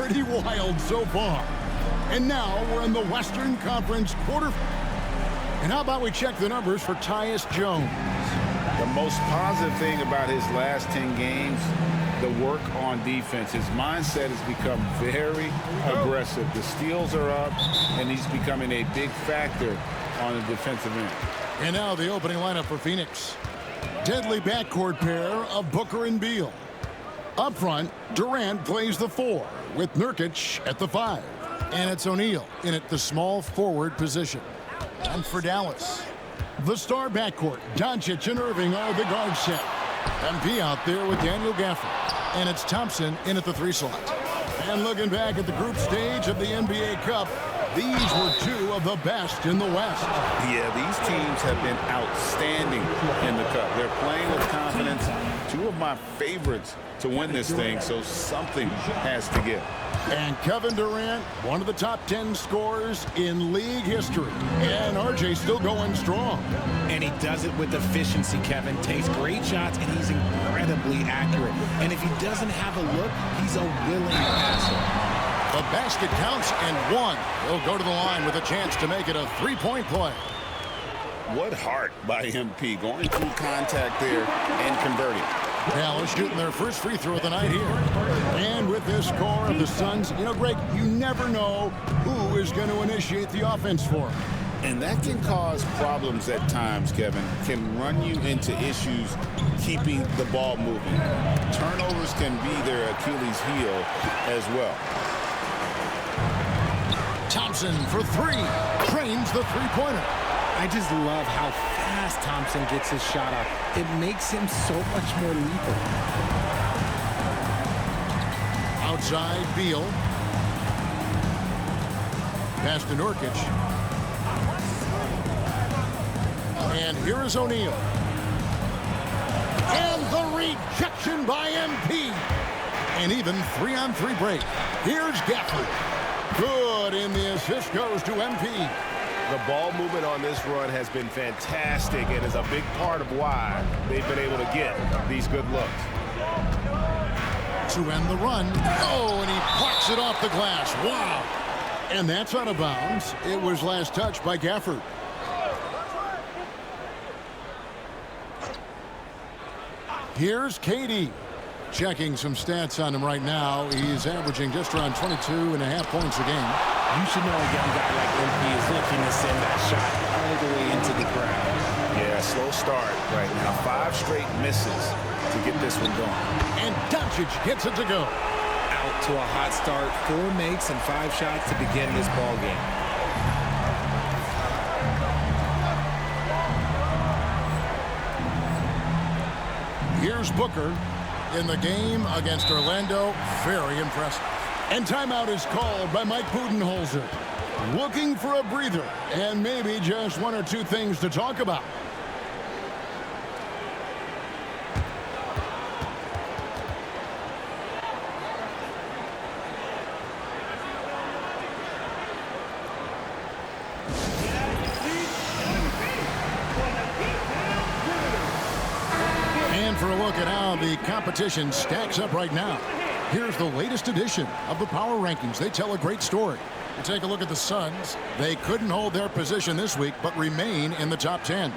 pretty wild so far. And now we're in the Western Conference quarter. And how about we check the numbers for Tyus Jones? The most positive thing about his last 10 games, the work on defense. His mindset has become very aggressive. The steals are up, and he's becoming a big factor on the defensive end. And now the opening lineup for Phoenix. Deadly backcourt pair of Booker and Beal. Up front, Durant plays the 4 with Nurkic at the 5. And it's O'Neal in at the small forward position. And for Dallas, the star backcourt, Doncic and Irving are the guard set. MP out there with Daniel Gafford. And it's Thompson in at the 3 slot. And looking back at the group stage of the NBA Cup, these were 2 of the best in the West. Yeah, these teams have been outstanding in the Cup. They're playing with confidence. 2 of my favorites to win this thing, so something has to give. And Kevin Durant, one of the top 10 scorers in league history. And RJ still going strong. And he does it with efficiency, Kevin. Takes great shots, and he's incredibly accurate. And if he doesn't have a look, he's a willing passer. The basket counts and 1. He'll go to the line with a chance to make it a 3-point play. What heart by MP, going through contact there and converting. Dallas shooting their first free throw of the night here. And with this score of the Suns, you know, Greg, you never know who is going to initiate the offense for them. And that can cause problems at times, Kevin. Can run you into issues keeping the ball moving. Turnovers can be their Achilles heel as well. Thompson for 3. Trains the three-pointer. I just love how fast Thompson gets his shot off. It makes him so much more lethal. Outside, Beal. Pass to Nurkic. And here is O'Neal. And the rejection by MP. And even 3-on-3 break. Here's Gafford. Good, and the assist goes to MP. The ball movement on this run has been fantastic and is a big part of why they've been able to get these good looks. To end the run. Oh, and he plucks it off the glass. Wow. And that's out of bounds. It was last touched by Gafford. Here's KD. Checking some stats on him right now. He's averaging just around 22.5 points a game. You should know a young guy like MP is looking to send that shot all the way into the crowd. Yeah, slow start right now. 5 straight misses to get this one going. And Doncic gets it to go. Out to a hot start. 4 makes and 5 shots to begin this ball game. Here's Booker in the game against Orlando. Very impressive. And timeout is called by Mike Budenholzer. Looking for a breather and maybe just 1 or 2 things to talk about. And for a look at how the competition stacks up right now, here's the latest edition of the Power Rankings. They tell a great story. You take a look at the Suns. They couldn't hold their position this week, but remain in the top 10.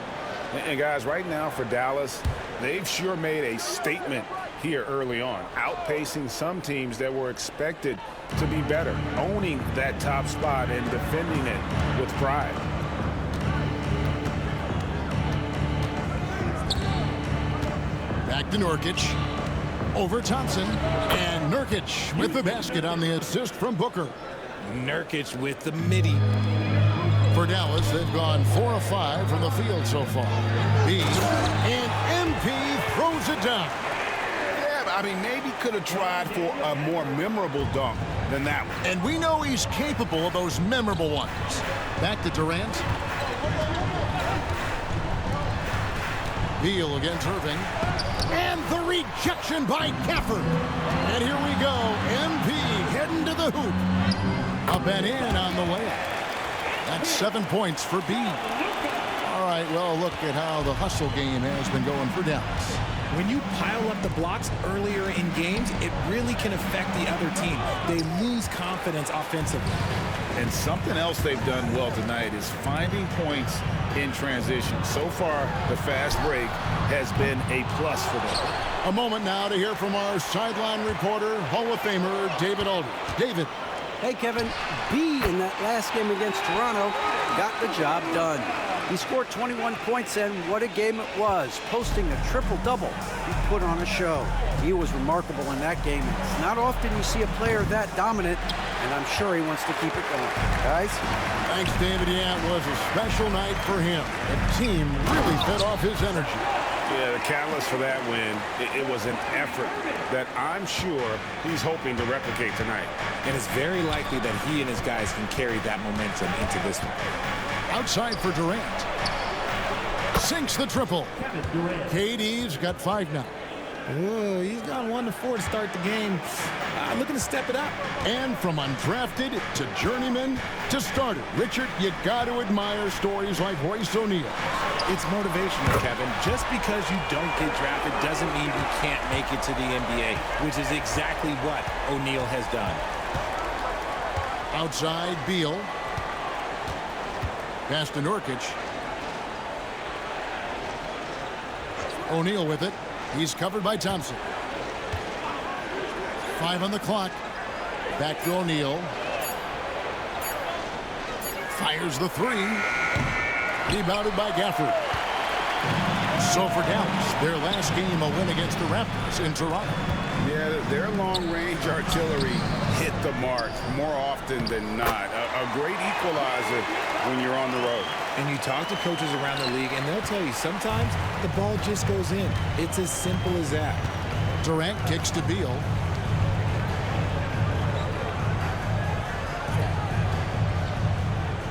And guys, right now for Dallas, they've sure made a statement here early on, outpacing some teams that were expected to be better, owning that top spot and defending it with pride. Back to Nurkic. Over Thompson. And Nurkic with the basket on the assist from Booker. Nurkic with the midi. For Dallas, they've gone 4 of 5 from the field so far. And MP throws it down. Yeah, I mean, maybe could have tried for a more memorable dunk than that one. And we know he's capable of those memorable ones. Back to Durant. Beal against Irving. And the rejection by Gafford. And here we go. MP heading to the hoop. Up and in on the layup. That's 7 points for B. All right, well, look at how the hustle game has been going for Dallas. When you pile up the blocks earlier in games, it really can affect the other team. They lose confidence offensively. And something else they've done well tonight is finding points in transition. So far, the fast break has been a plus for them. A moment now to hear from our sideline reporter, Hall of Famer David Aldridge. David. Hey, Kevin. B in that last game against Toronto got the job done. He scored 21 points, and what a game it was, posting a triple-double. He put on a show. He was remarkable in that game. It's not often you see a player that dominant, and I'm sure he wants to keep it going. Guys? Thanks, David. Yeah, it was a special night for him. The team really fed off his energy. Yeah, the catalyst for that win, it was an effort that I'm sure he's hoping to replicate tonight. And it's very likely that he and his guys can carry that momentum into this one. Outside for Durant. Sinks the triple. KD's got 5 now. Ooh, he's gone 1-4 to start the game. Looking to step it up. And from undrafted to journeyman to starter. Richard, you got to admire stories like Royce O'Neal. It's motivational, Kevin. Just because you don't get drafted doesn't mean you can't make it to the NBA, which is exactly what O'Neal has done. Outside, Beal. Pass to Nurkic. O'Neal with it. He's covered by Thompson. 5 on the clock. Back to O'Neal. Fires the 3. Rebounded by Gafford. So for Dallas, their last game a win against the Raptors in Toronto. Yeah, their long-range artillery hit the mark more often than not. A great equalizer when you're on the road. And you talk to coaches around the league, and they'll tell you sometimes the ball just goes in. It's as simple as that. Durant kicks to Beal.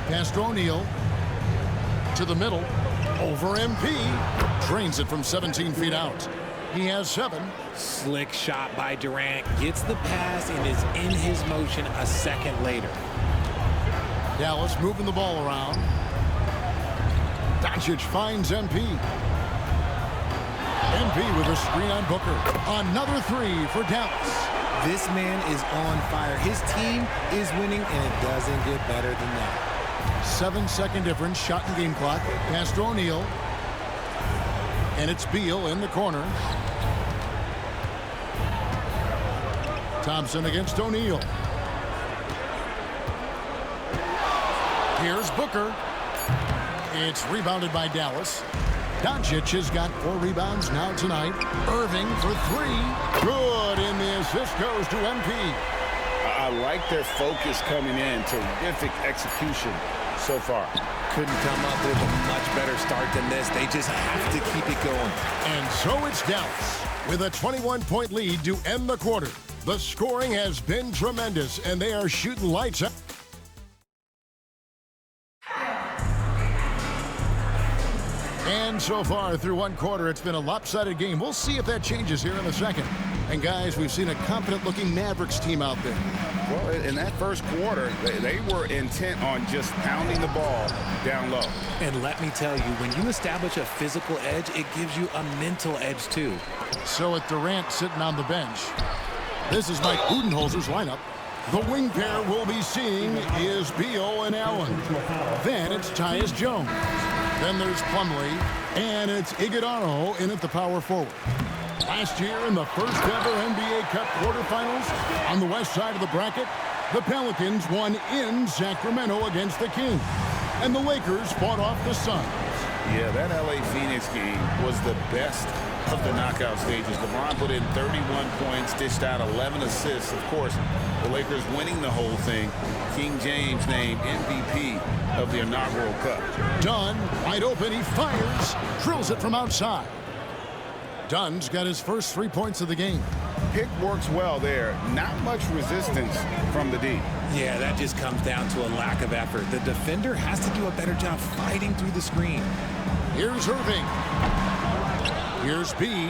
Pass to O'Neal. To the middle. Over MP. Drains it from 17 feet out. He has 7. Slick shot by Durant. Gets the pass and is in his motion a second later. Dallas moving the ball around. Doncic finds MP. MP with a screen on Booker. Another 3 for Dallas. This man is on fire. His team is winning, and it doesn't get better than that. 7-second difference, shot and game clock. Pass to O'Neal. And it's Beal in the corner. Thompson against O'Neal. Here's Booker. It's rebounded by Dallas. Doncic has got 4 rebounds now tonight. Irving for 3. Good, and the assist goes to MP. I like their focus coming in. Terrific execution so far. Couldn't come up with a much better start than this. They just have to keep it going. And so it's Dallas with a 21-point lead to end the quarter. The scoring has been tremendous, and they are shooting lights out. And so far through one quarter, it's been a lopsided game. We'll see if that changes here in a second. And guys, we've seen a confident-looking Mavericks team out there. Well, in that first quarter, they were intent on just pounding the ball down low. And let me tell you, when you establish a physical edge, it gives you a mental edge too. So with Durant sitting on the bench, this is Mike Budenholzer's lineup. The wing pair we'll be seeing is Beal and Allen. Then it's Tyus Jones. Then there's Plumlee, and it's Iguodala in at the power forward. Last year in the first ever NBA Cup quarterfinals on the west side of the bracket, the Pelicans won in Sacramento against the Kings, and the Lakers fought off the Suns. Yeah, that LA Phoenix game was the best of the knockout stages. LeBron put in 31 points, dished out 11 assists. Of course, the Lakers winning the whole thing. King James named MVP of the inaugural Cup. Dunn, wide open, he fires, drills it from outside. Dunn's got his first 3 points of the game. Pick works well there. Not much resistance from the D. Yeah, that just comes down to a lack of effort. The defender has to do a better job fighting through the screen. Here's Irving. Here's B.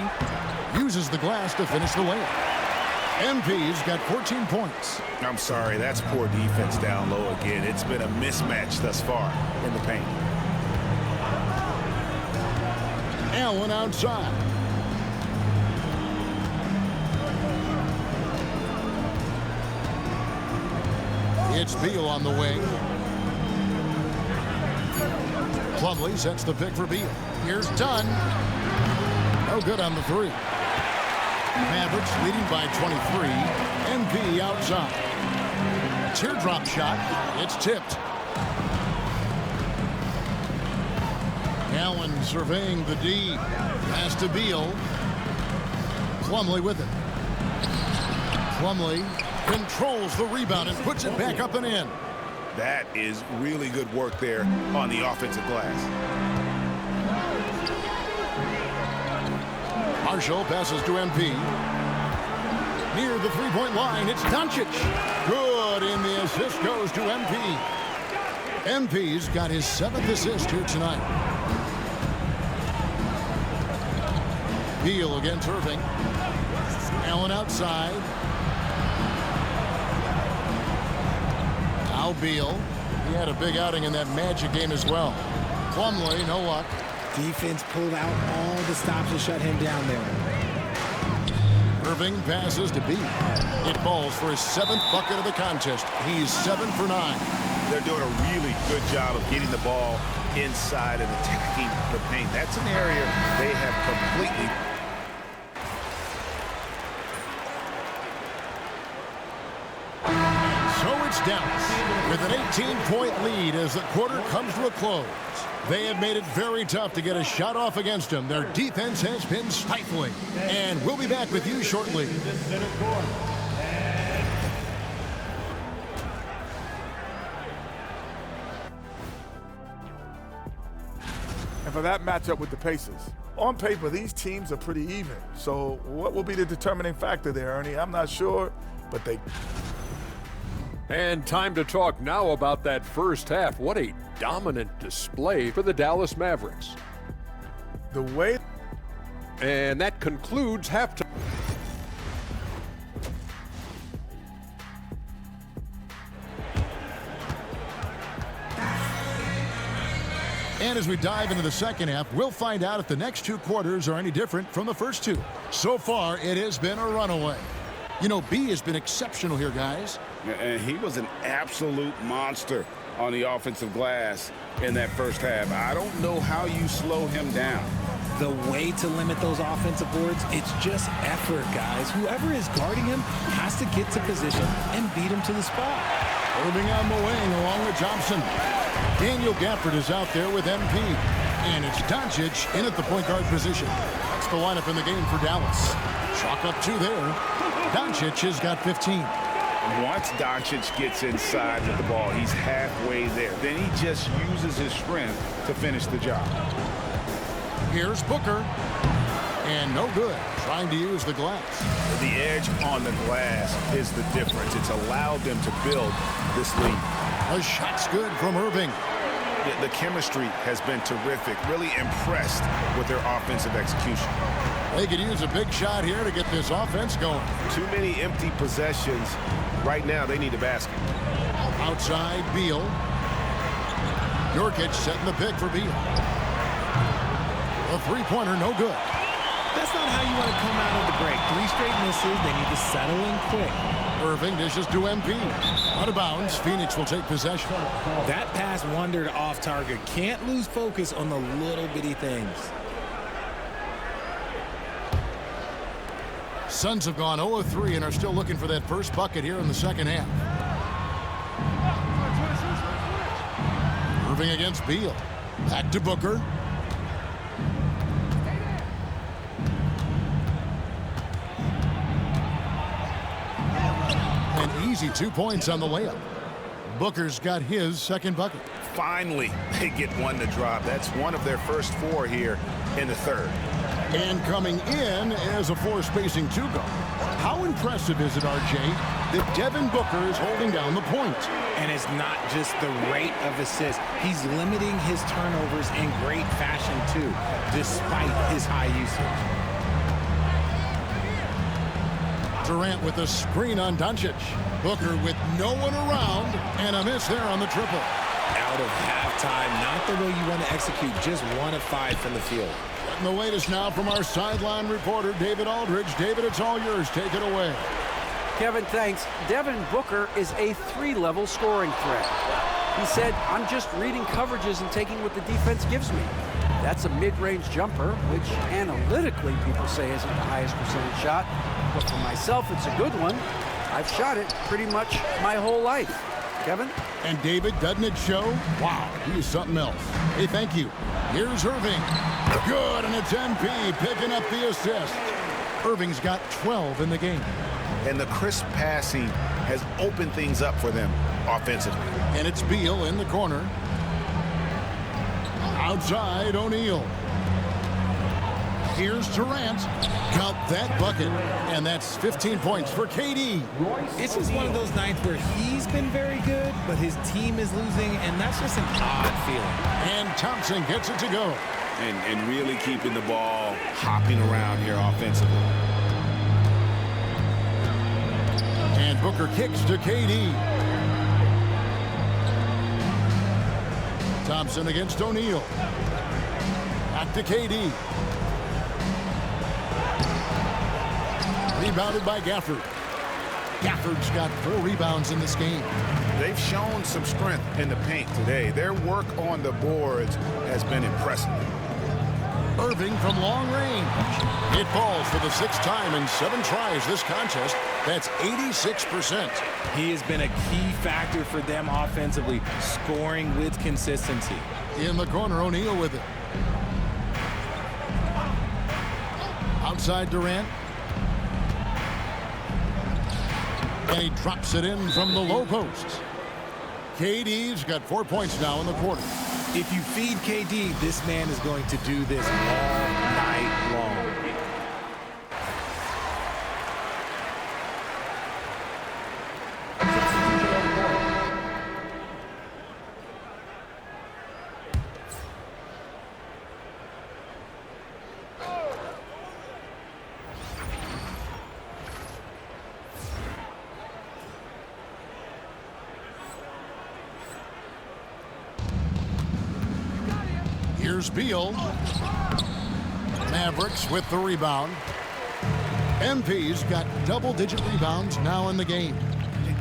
Uses the glass to finish the layup. MP's got 14 points. I'm sorry, that's poor defense down low again. It's been a mismatch thus far in the paint. Allen outside. It's Beal on the wing. Plumlee sets the pick for Beal. Here's Dunn. No good on the three. Mavericks leading by 23. MP outside. Teardrop shot. It's tipped. Allen surveying the D. Pass to Beal. Plumlee with it. Plumlee controls the rebound and puts it back up and in. That is really good work there on the offensive glass. Marshall passes to MP. Near the three-point line, it's Doncic. Good, and the assist goes to MP. MP's got his 7th assist here tonight. Beal against Irving. Allen outside. Now Beal. He had a big outing in that Magic game as well. Plumlee, no luck. Defense pulled out all the stops to shut him down there. Irving passes to Beal. It falls for his 7th bucket of the contest. He's 7 for 9. They're doing a really good job of getting the ball inside and attacking the paint. That's an area they have completely. So it's Dallas with an 18-point lead as the quarter comes to a close. They have made it very tough to get a shot off against them. Their defense has been stifling. And we'll be back with you shortly. And for that matchup with the Pacers, on paper, these teams are pretty even. So what will be the determining factor there, Ernie? I'm not sure, but they... And time to talk now about that first half. What a dominant display for the Dallas Mavericks. The way... And that concludes halftime. And as we dive into the second half, we'll find out if the next 2 quarters are any different from the first 2. So far, it has been a runaway. You know, B has been exceptional here, guys. And he was an absolute monster on the offensive glass in that first half. I don't know how you slow him down. The way to limit those offensive boards, it's just effort, guys. Whoever is guarding him has to get to position and beat him to the spot. Irving on the wing along with Johnson. Daniel Gafford is out there with MP. And it's Doncic in at the point guard position. That's the lineup in the game for Dallas. Chalk up 2 there. Doncic has got 15. Once Doncic gets inside with the ball, he's halfway there. Then he just uses his strength to finish the job. Here's Booker. And no good. Trying to use the glass. The edge on the glass is the difference. It's allowed them to build this lead. A shot's good from Irving. The chemistry has been terrific. Really impressed with their offensive execution. They could use a big shot here to get this offense going. Too many empty possessions. Right now, they need a basket. Outside, Beal. Nurkic setting the pick for Beal. A three-pointer, no good. That's not how you want to come out of the break. 3 straight misses. They need to settle in quick. Irving dishes to MP. Out of bounds, Phoenix will take possession. That pass wandered off target. Can't lose focus on the little bitty things. Suns have gone 0 of 3 and are still looking for that first bucket here in the second half. Irving against Beal. Back to Booker. An easy 2 points on the layup. Booker's got his second bucket. Finally, they get one to drop. That's one of their first 4 here in the third. And coming in as a 4-spacing 2-guard. How impressive is it, RJ, that Devin Booker is holding down the point? And it's not just the rate of assists. He's limiting his turnovers in great fashion, too, despite his high usage. Durant with a screen on Doncic. Booker with no one around, and a miss there on the triple. out of halftime. Not the way you want to execute. Just 1 of 5 from the field. And the latest now from our sideline reporter, David Aldridge. David, it's all yours. Take it away. Kevin, thanks. Devin Booker is a 3-level scoring threat. He said, I'm just reading coverages and taking what the defense gives me. That's a mid-range jumper, which analytically people say isn't the highest percentage shot. But for myself, it's a good one. I've shot it pretty much my whole life. Kevin? And David, doesn't it show? Wow, he's something else. Hey, thank you. Here's Irving. Good, and it's MP picking up the assist. Irving's got 12 in the game. And the crisp passing has opened things up for them offensively. And it's Beal in the corner. Outside, O'Neal. Here's Durant. Got that bucket. And that's 15 points for KD. It's just one of those nights where he's been very good, but his team is losing, and that's just an odd feeling. And Thompson gets it to go. And really keeping the ball hopping around here offensively. And Booker kicks to KD. Thompson against O'Neal. Back to KD. Rebounded by Gafford. Gafford's got 4 rebounds in this game. They've shown some strength in the paint today. Their work on the boards has been impressive. Irving from long range. It falls for the 6th time in 7 tries this contest. That's 86%. He has been a key factor for them offensively, scoring with consistency. In the corner, O'Neal with it. Outside Durant. And he drops it in from the low post. KD's got 4 points now in the quarter. If you feed KD, this man is going to do this all night long. Here's Beal. Mavericks with the rebound. MP's got double-digit rebounds now in the game.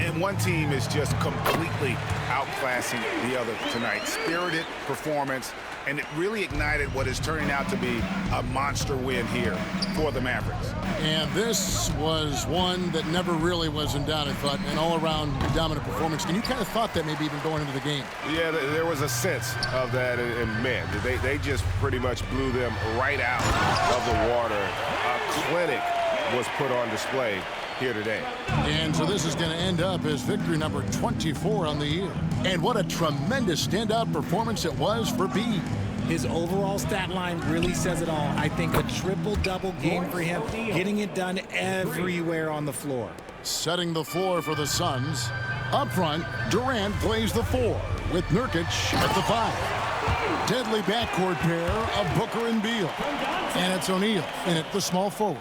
And one team is just completely outclassing the other tonight. Spirited performance, and it really ignited what is turning out to be a monster win here for the Mavericks. And this was one that never really was in doubt, I thought, an all-around dominant performance. And you kind of thought that maybe even going into the game. Yeah, there was a sense of that, and man, they just pretty much blew them right out of the water. A clinic was put on display here today. And so this is going to end up as victory number 24 on the year. And what a tremendous standout performance it was for B. His overall stat line really says it all. I think a triple-double game for him, getting it done everywhere on the floor. Setting the floor for the Suns. Up front, Durant plays the 4 with Nurkic at the 5. Deadly backcourt pair of Booker and Beal. And it's O'Neal in at the small forward.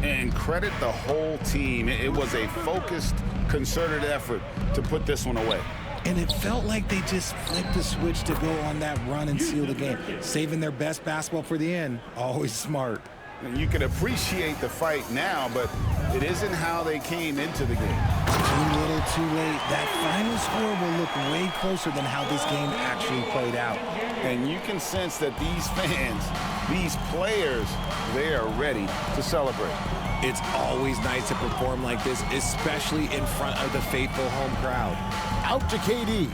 And credit the whole team. It was a focused, concerted effort to put this one away. And it felt like they just flipped the switch to go on that run and seal the game. Saving their best basketball for the end. Always smart. And you can appreciate the fight now, but it isn't how they came into the game. Too little, too late. That final score will look way closer than how this game actually played out. And you can sense that these fans, these players, they are ready to celebrate. It's always nice to perform like this, especially in front of the faithful home crowd. Out to KD.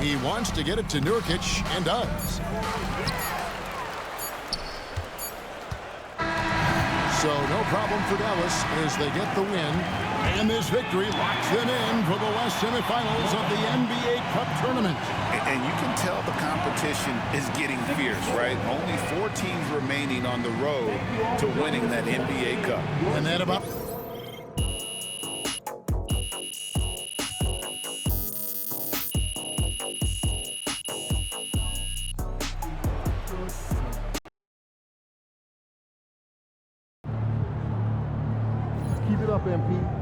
He wants to get it to Nurkic and does. So no problem for Dallas as they get the win. And this victory locks them in for the last semifinals of the NBA Cup tournament. And you can tell the competition is getting fierce, right? Only 4 teams remaining on the road to winning that NBA Cup. And that about... Keep it up, MP.